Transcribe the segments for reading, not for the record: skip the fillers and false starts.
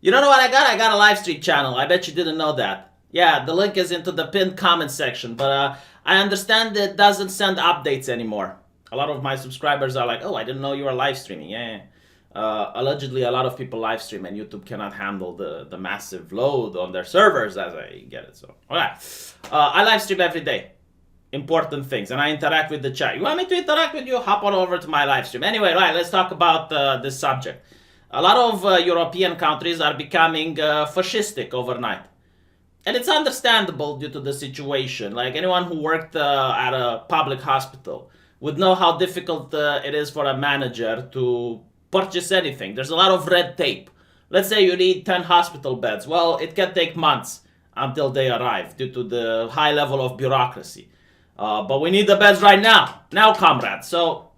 You don't know what I got? I got a live stream channel. I bet you didn't know that. Yeah, the link is into the pinned comment section, but I understand it doesn't send updates anymore. A lot of my subscribers are like, oh, I didn't know you were live streaming. Yeah. Allegedly, a lot of people live stream, and YouTube cannot handle the massive load on their servers, as I get it. So, all right. I live stream every day. Important things, and I interact with the chat. You want me to interact with you? Hop on over to my live stream. Anyway, right, let's talk about this subject. A lot of European countries are becoming fascistic overnight. And it's understandable due to the situation. Like anyone who worked at a public hospital would know how difficult it is for a manager to purchase anything. There's a lot of red tape. Let's say you need 10 hospital beds. Well, it can take months until they arrive due to the high level of bureaucracy. But we need the beds right now. Now, comrades. So,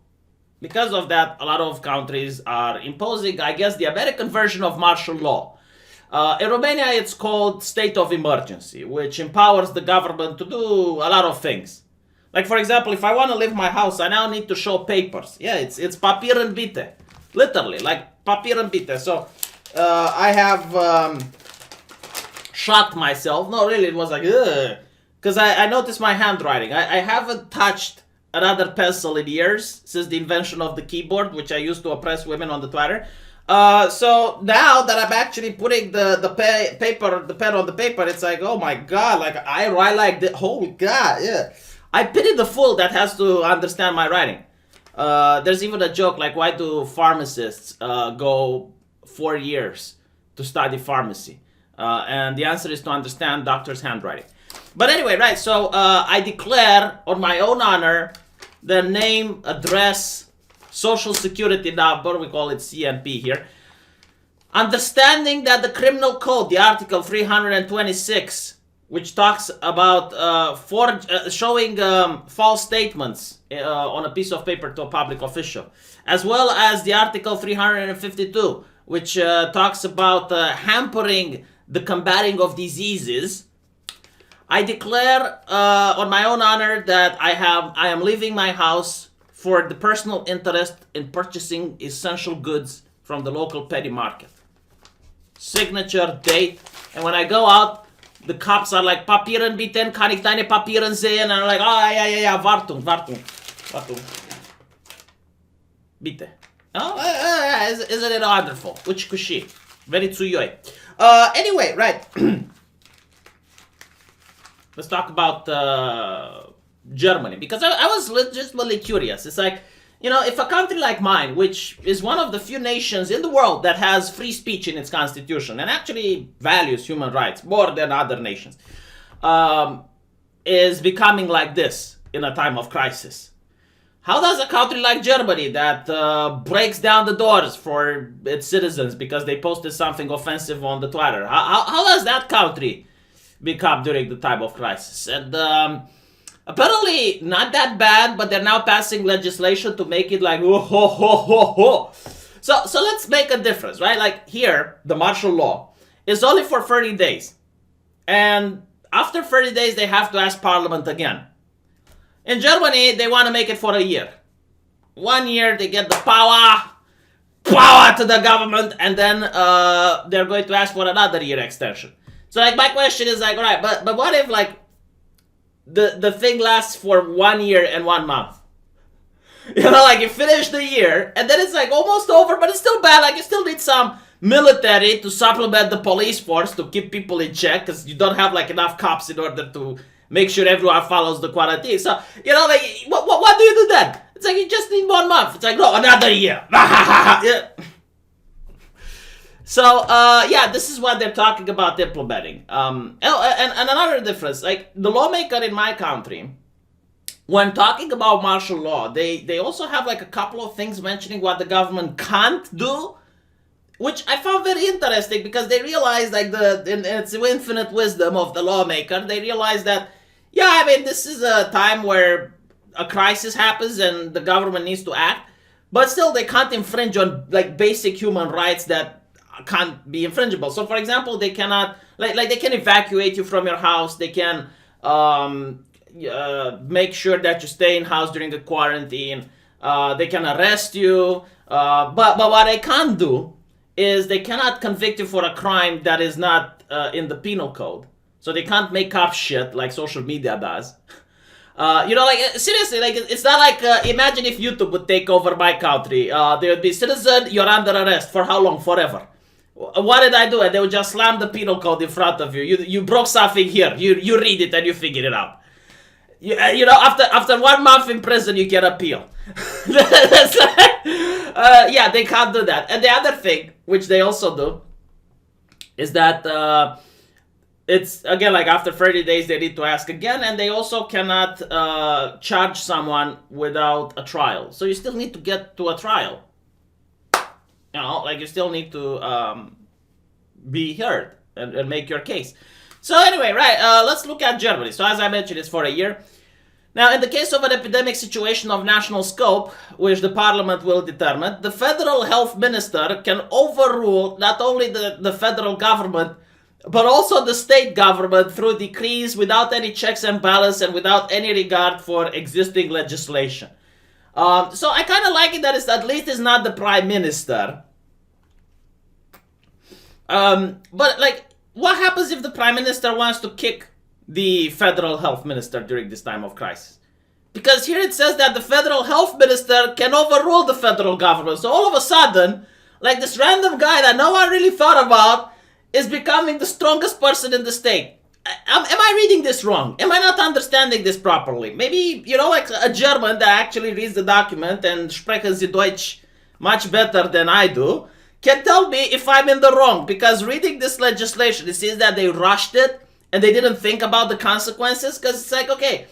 because of that, a lot of countries are imposing, I guess, the American version of martial law. In Romania, it's called state of emergency, which empowers the government to do a lot of things. Like, for example, if I want to leave my house, I now need to show papers. Yeah, it's papier and bite. Literally, like papier and bite. So, I have shocked myself. No, really, it was like, ugh. Because I noticed my handwriting. I haven't touched another pencil in years since the invention of the keyboard, which I used to oppress women on the Twitter. So now that I'm actually putting the pen on the paper, it's like, oh my god, like I write like the holy god, yeah. I pity the fool that has to understand my writing. There's even a joke like, why do pharmacists go 4 years to study pharmacy? And the answer is to understand doctors' handwriting. But anyway, right, so I declare on my own honor the name, address, social security number, we call it CNP here, understanding that the criminal code, the article 326, which talks about showing false statements on a piece of paper to a public official, as well as the article 352, which talks about hampering the combating of diseases. I declare on my own honor that I am leaving my house for the personal interest in purchasing essential goods from the local petty market. Signature, date, and when I go out, the cops are like, papieren bieten, kan ik deine papieren sehen? And I'm like, oh, yeah, Wartung. Bitte. Oh, isn't it wonderful? Uci cu și. Very tsuyoi. Anyway, right. Let's talk about Germany, because I was legitimately curious. It's like, you know, if a country like mine, which is one of the few nations in the world that has free speech in its constitution and actually values human rights more than other nations, is becoming like this in a time of crisis. How does a country like Germany that breaks down the doors for its citizens because they posted something offensive on the Twitter, how does that country become during the time of crisis? And apparently not that bad, but they're now passing legislation to make it like, oh, ho, ho, ho, ho. So let's make a difference, right? Like here, the martial law is only for 30 days. And after 30 days, they have to ask parliament again. In Germany, they want to make it for a year. 1 year, they get the power to the government, and then they're going to ask for another year extension. So like my question is like, all right, but what if like the thing lasts for 1 year and 1 month? You know, like you finish the year and then it's like almost over, but it's still bad. Like you still need some military to supplement the police force to keep people in check because you don't have like enough cops in order to make sure everyone follows the quarantine. So, you know, like what do you do then? It's like you just need 1 month. It's like, no, another year. Yeah. So, yeah, this is what they're talking about implementing. And another difference, like the lawmaker in my country, when talking about martial law, they also have like a couple of things mentioning what the government can't do, which I found very interesting because they realize like it's the infinite wisdom of the lawmaker. They realize that, yeah, I mean, this is a time where a crisis happens and the government needs to act, but still they can't infringe on like basic human rights that can't be infringible. So for example, they cannot like they can evacuate you from your house. They can make sure that you stay in house during the quarantine. They can arrest you. But what they can't do is they cannot convict you for a crime that is not in the penal code. So they can't make up shit like social media does. Like, seriously, like, it's not like, imagine if YouTube would take over my country. There would be, citizen, you're under arrest. For how long? Forever. What did I do? And they would just slam the penal code in front of you. You broke something here. You read it and you figure it out. After 1 month in prison, you get appeal. That's like, yeah, they can't do that. And the other thing, which they also do, is that it's, again, like after 30 days, they need to ask again, and they also cannot charge someone without a trial. So you still need to get to a trial. Like you still need to be heard and make your case. So anyway, right, let's look at Germany. So as I mentioned, it's for a year. Now, in the case of an epidemic situation of national scope, which the parliament will determine, the federal health minister can overrule not only the federal government, but also the state government through decrees without any checks and balance and without any regard for existing legislation. So I kind of like it that at least it's not the prime minister. But like, what happens if the prime minister wants to kick the federal health minister during this time of crisis? Because here it says that the federal health minister can overrule the federal government. So all of a sudden, like this random guy that no one really thought about is becoming the strongest person in the state. Am I reading this wrong? Am I not understanding this properly? Maybe, like a German that actually reads the document and sprechen Sie Deutsch much better than I do can tell me if I'm in the wrong. Because reading this legislation, it says that they rushed it and they didn't think about the consequences. Because it's like, okay,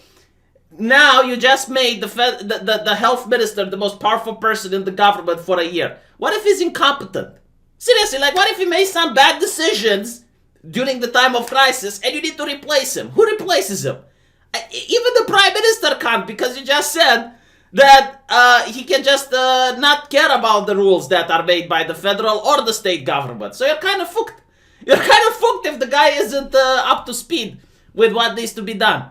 now you just made the health minister the most powerful person in the government for a year. What if he's incompetent? Seriously, like what if he made some bad decisions during the time of crisis and you need to replace him? Who replaces him? Even the prime minister can't, because you just said that he can just not care about the rules that are made by the federal or the state government. So you're kind of fucked. You're kind of fucked if the guy isn't up to speed with what needs to be done.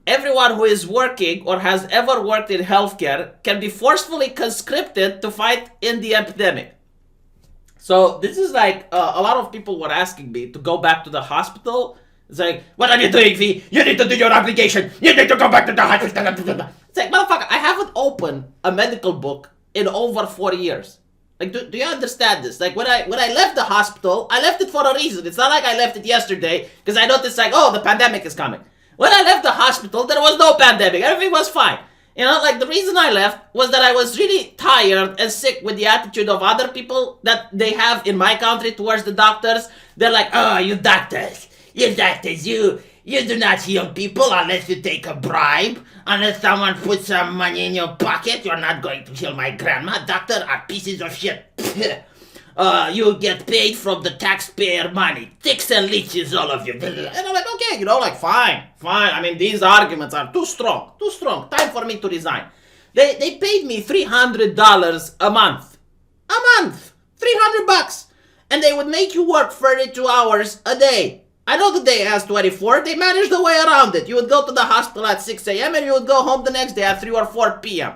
Everyone who is working or has ever worked in healthcare can be forcefully conscripted to fight in the epidemic. So this is like, a lot of people were asking me to go back to the hospital. It's like, what are you doing, V? You need to do your application. You need to go back to the hospital. It's like, motherfucker, I haven't opened a medical book in over 4 years. Like, do you understand this? Like, when I left the hospital, I left it for a reason. It's not like I left it yesterday because I noticed, like, oh, the pandemic is coming. When I left the hospital, there was no pandemic. Everything was fine. Like the reason I left was that I was really tired and sick with the attitude of other people that they have in my country towards the doctors. They're like, oh, you doctors, you do not heal people unless you take a bribe. Unless someone puts some money in your pocket, you're not going to heal my grandma. Doctors are pieces of shit. You get paid from the taxpayer money. Dicks and leeches, all of you. And I'm like, okay, like, fine. I mean, these arguments are too strong. Time for me to resign. They paid me $300 a month. $300. And they would make you work 32 hours a day. I know the day has 24. They managed a way around it. You would go to the hospital at 6 a.m. and you would go home the next day at 3 or 4 p.m.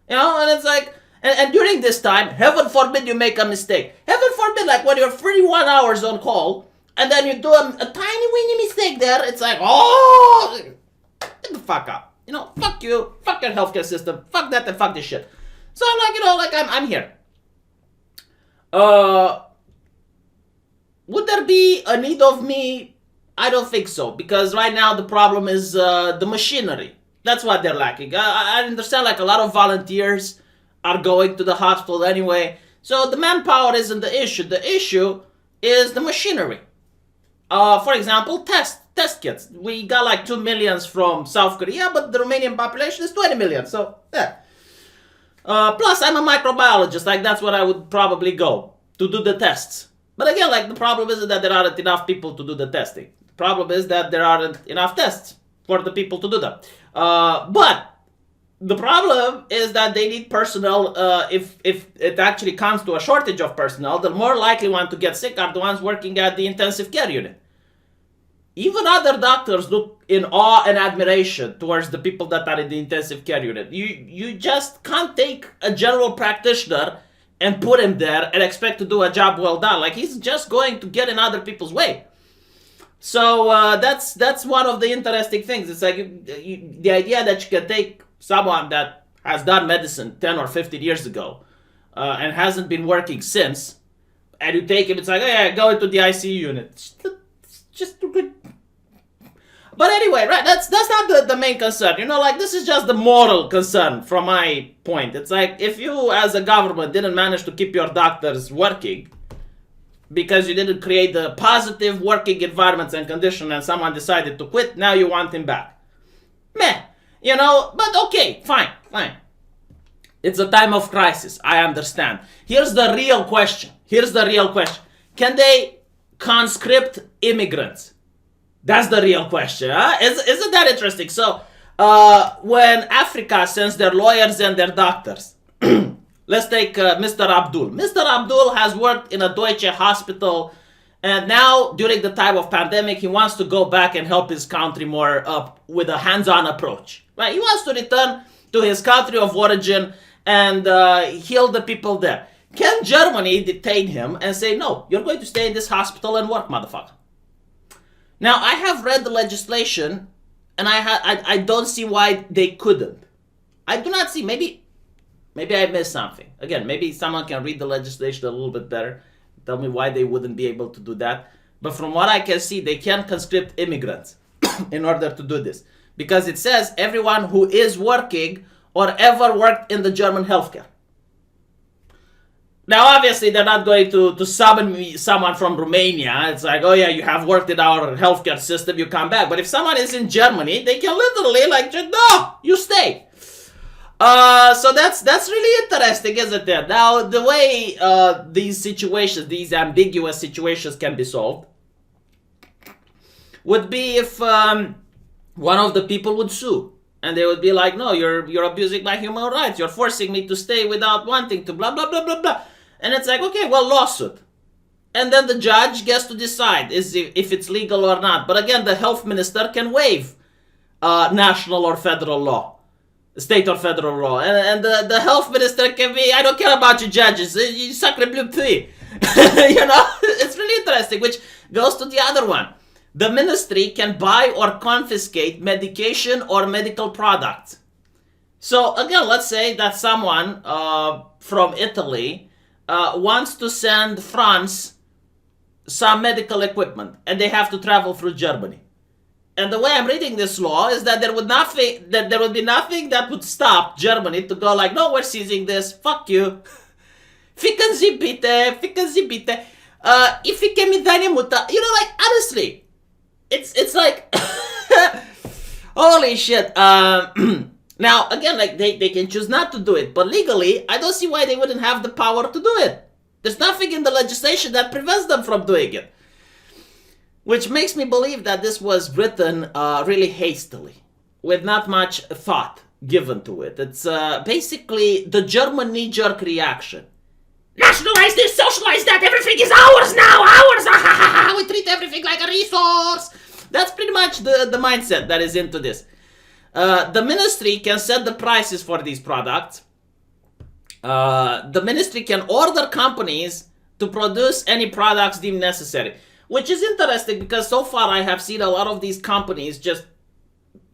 And it's like, and during this time, heaven forbid you make a mistake. Heaven forbid, like when you're 31 hours on call, and then you do a tiny weeny mistake there, it's like, oh, get the fuck up. Fuck you, fuck your healthcare system, fuck that and fuck this shit. So I'm like, I'm here. Would there be a need of me? I don't think so, because right now the problem is the machinery. That's what they're lacking. I understand, like, a lot of volunteers are going to the hospital anyway. So the manpower isn't the issue. The issue is the machinery. For example, test kits. We got like 2 million from South Korea, but the Romanian population is 20 million. So, yeah. Plus, I'm a microbiologist. Like, that's what I would probably go to do the tests. But again, like, the problem isn't that there aren't enough people to do the testing. The problem is that there aren't enough tests for the people to do them. But the problem is that they need personnel. If it actually comes to a shortage of personnel, the more likely one to get sick are the ones working at the intensive care unit. Even other doctors look in awe and admiration towards the people that are in the intensive care unit. You just can't take a general practitioner and put him there and expect to do a job well done. Like, he's just going to get in other people's way. So that's one of the interesting things. It's like the idea that you can take someone that has done medicine 10 or 15 years ago and hasn't been working since, and you take him, it's like, oh yeah, go into the ICU unit. It's just too good. But anyway, right, that's not the main concern. You know, like, this is just the moral concern from my point. It's like, if you as a government didn't manage to keep your doctors working because you didn't create the positive working environments and conditions and someone decided to quit, now you want him back. Meh. You know, but okay, fine. It's a time of crisis, I understand. Here's the real question. Can they conscript immigrants? That's the real question, huh? Isn't that interesting? So, when Africa sends their lawyers and their doctors, let's take Mr. Abdul. Mr. Abdul has worked in a Deutsche hospital, and now, during the time of pandemic, he wants to go back and help his country more with a hands-on approach. Right? He wants to return to his country of origin and heal the people there. Can Germany detain him and say, no, you're going to stay in this hospital and work, motherfucker? Now, I have read the legislation, and I don't see why they couldn't. I do not see. Maybe I missed something. Again, maybe someone can read the legislation a little bit better. Tell me why they wouldn't be able to do that. But from what I can see, they can conscript immigrants in order to do this. Because it says everyone who is working or ever worked in the German healthcare. Now, obviously, they're not going to summon someone from Romania. It's like, oh yeah, you have worked in our healthcare system, you come back. But if someone is in Germany, they can literally, like, just, no, you stay. So that's really interesting, isn't it? Now, the way these situations, these ambiguous situations can be solved would be if one of the people would sue. And they would be like, no, you're abusing my human rights. You're forcing me to stay without wanting to, blah, blah, blah, blah, blah. And it's like, okay, well, lawsuit. And then the judge gets to decide if it's legal or not. But again, the health minister can waive national or federal law, state or federal law. And the health minister can be, I don't care about you judges, you sacre bleu puits. You know, it's really interesting, which goes to the other one. The ministry can buy or confiscate medication or medical products. So again, let's say that someone from Italy wants to send France some medical equipment, and they have to travel through Germany. And the way I'm reading this law is that there would be nothing that would stop Germany to go like, no, we're seizing this, fuck you. Ficken Sie bitte. If mi deine Mutter. You know, like, honestly, it's like, holy shit. Now, again, like, they can choose not to do it, but legally, I don't see why they wouldn't have the power to do it. There's nothing in the legislation that prevents them from doing it. Which makes me believe that this was written really hastily, with not much thought given to it. It's basically the German knee-jerk reaction. Nationalize this, socialize that, everything is ours now, ours, we treat everything like a resource. That's pretty much the mindset that is into this. The ministry can set the prices for these products. The ministry can order companies to produce any products deemed necessary. Which is interesting because so far I have seen a lot of these companies just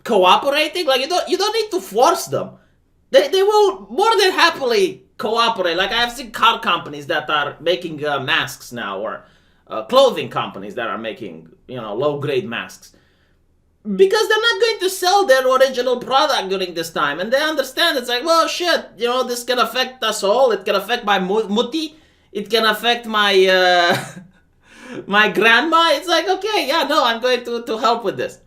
cooperating. Like, you don't need to force them. They will more than happily cooperate. Like, I have seen car companies that are making masks now, or clothing companies that are making, you know, low-grade masks. Because they're not going to sell their original product during this time. And they understand it's like, well, shit, you know, this can affect us all. It can affect my mutti. It can affect my my grandma. It's like, okay, yeah, no, I'm going to help with this.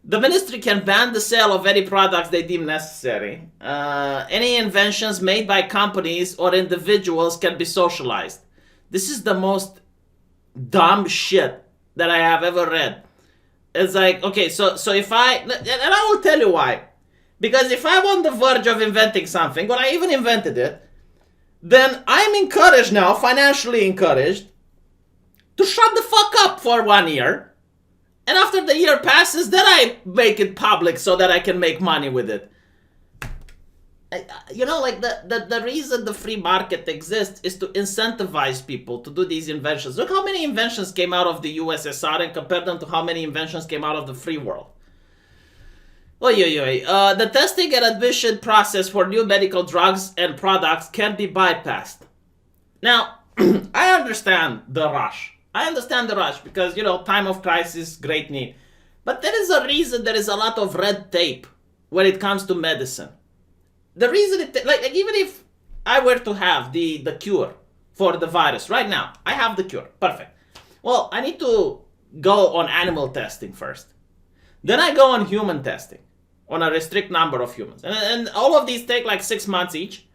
The ministry can ban the sale of any products they deem necessary. Any inventions made by companies or individuals can be socialized. This is the most dumb shit that I have ever read. It's like, okay, so if and I will tell you why. Because if I'm on the verge of inventing something, or I even invented it, then I'm encouraged now, financially encouraged, to shut the fuck up for 1 year. And after the year passes, then I make it public so that I can make money with it. You know, like the reason the free market exists is to incentivize people to do these inventions. Look how many inventions came out of the USSR and compare them to how many inventions came out of the free world. The testing and admission process for new medical drugs and products can be bypassed. Now, I understand the rush. I understand the rush because, you know, time of crisis, great need. But there is a reason there is a lot of red tape when it comes to medicine. The reason like even if I were to have the cure for the virus right now, I have the cure, perfect. Well, I need to go on animal testing first. Then I go on human testing, on a restrict number of humans. And all of these take like 6 months each.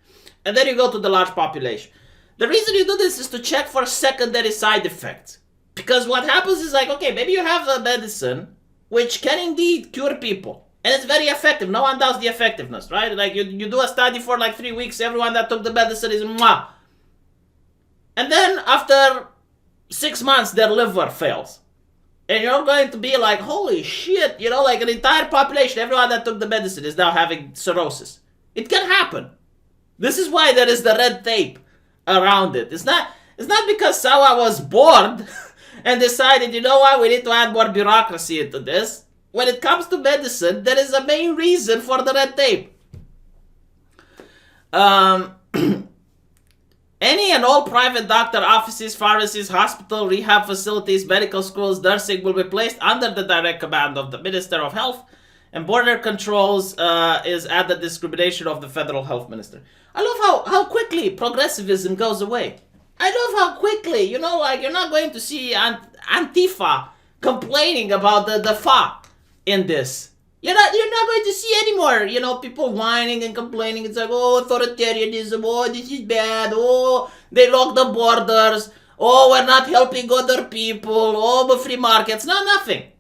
And then you go to the large population. The reason you do this is to check for secondary side effects. Because what happens is like, okay, maybe you have a medicine which can indeed cure people. And it's very effective. No one doubts the effectiveness, right? Like you do a study for like 3 weeks, everyone that took the medicine is mwah. And then after 6 months, their liver fails. And you're going to be like, holy shit, you know, like an entire population, everyone that took the medicine is now having cirrhosis. It can happen. This is why there is the red tape around it. It's not because Sawa was bored and decided, you know what, we need to add more bureaucracy into this. When it comes to medicine, there is a main reason for the red tape. Any and all private doctor offices, pharmacies, hospital, rehab facilities, medical schools, nursing will be placed under the direct command of the Minister of Health, and border controls is at the discrimination of the Federal Health Minister. I love how quickly progressivism goes away. I love how quickly, you know, like you're not going to see Antifa complaining about the FA in this. You're not going to see anymore, you know, people whining and complaining. It's like, oh, authoritarianism, oh, this is bad, oh, they lock the borders, oh, we're not helping other people, oh, the free markets. No, nothing.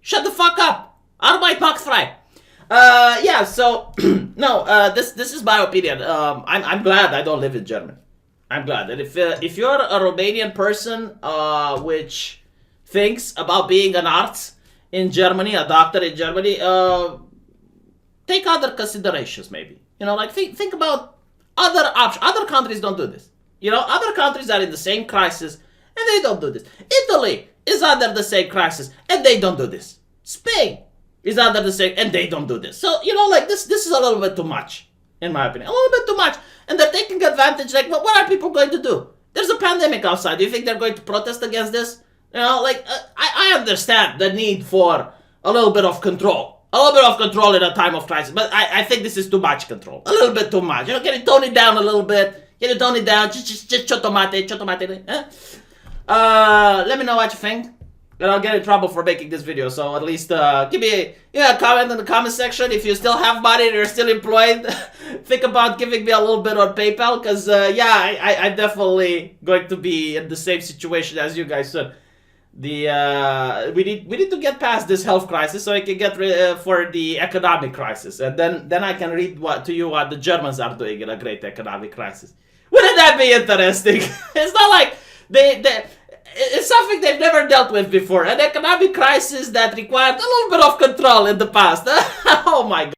Shut the fuck up. Arbeit macht frei. Yeah, so, no, this is my opinion. I'm glad I don't live in Germany. I'm glad that if you're a Romanian person, which thinks about being an arts in Germany, a doctor in Germany, take other considerations maybe. You know, like think about other options. Other countries don't do this. You know, other countries are in the same crisis and they don't do this. Italy is under the same crisis and they don't do this. Spain is under the same and they don't do this. So, you know, like this is a little bit too much, in my opinion. A little bit too much. And they're taking advantage. Like, what are people going to do? There's a pandemic outside. Do you think they're going to protest against this? You know, like, I understand the need for a little bit of control. A little bit of control in a time of crisis. But I think this is too much control. A little bit too much. You know, can you tone it down a little bit? Can you tone it down? Just chotomate. Let me know what you think. And I'll get in trouble for making this video. So at least give me a comment in the comment section. If you still have money and you're still employed, think about giving me a little bit on PayPal. Because, yeah, I'm definitely going to be in the same situation as you guys said. We need to get past this health crisis so I can get for the economic crisis, and then I can read to you what the Germans are doing in a great economic crisis. Wouldn't that be interesting? It's not like it's something they've never dealt with before, an economic crisis that required a little bit of control in the past. Oh my God.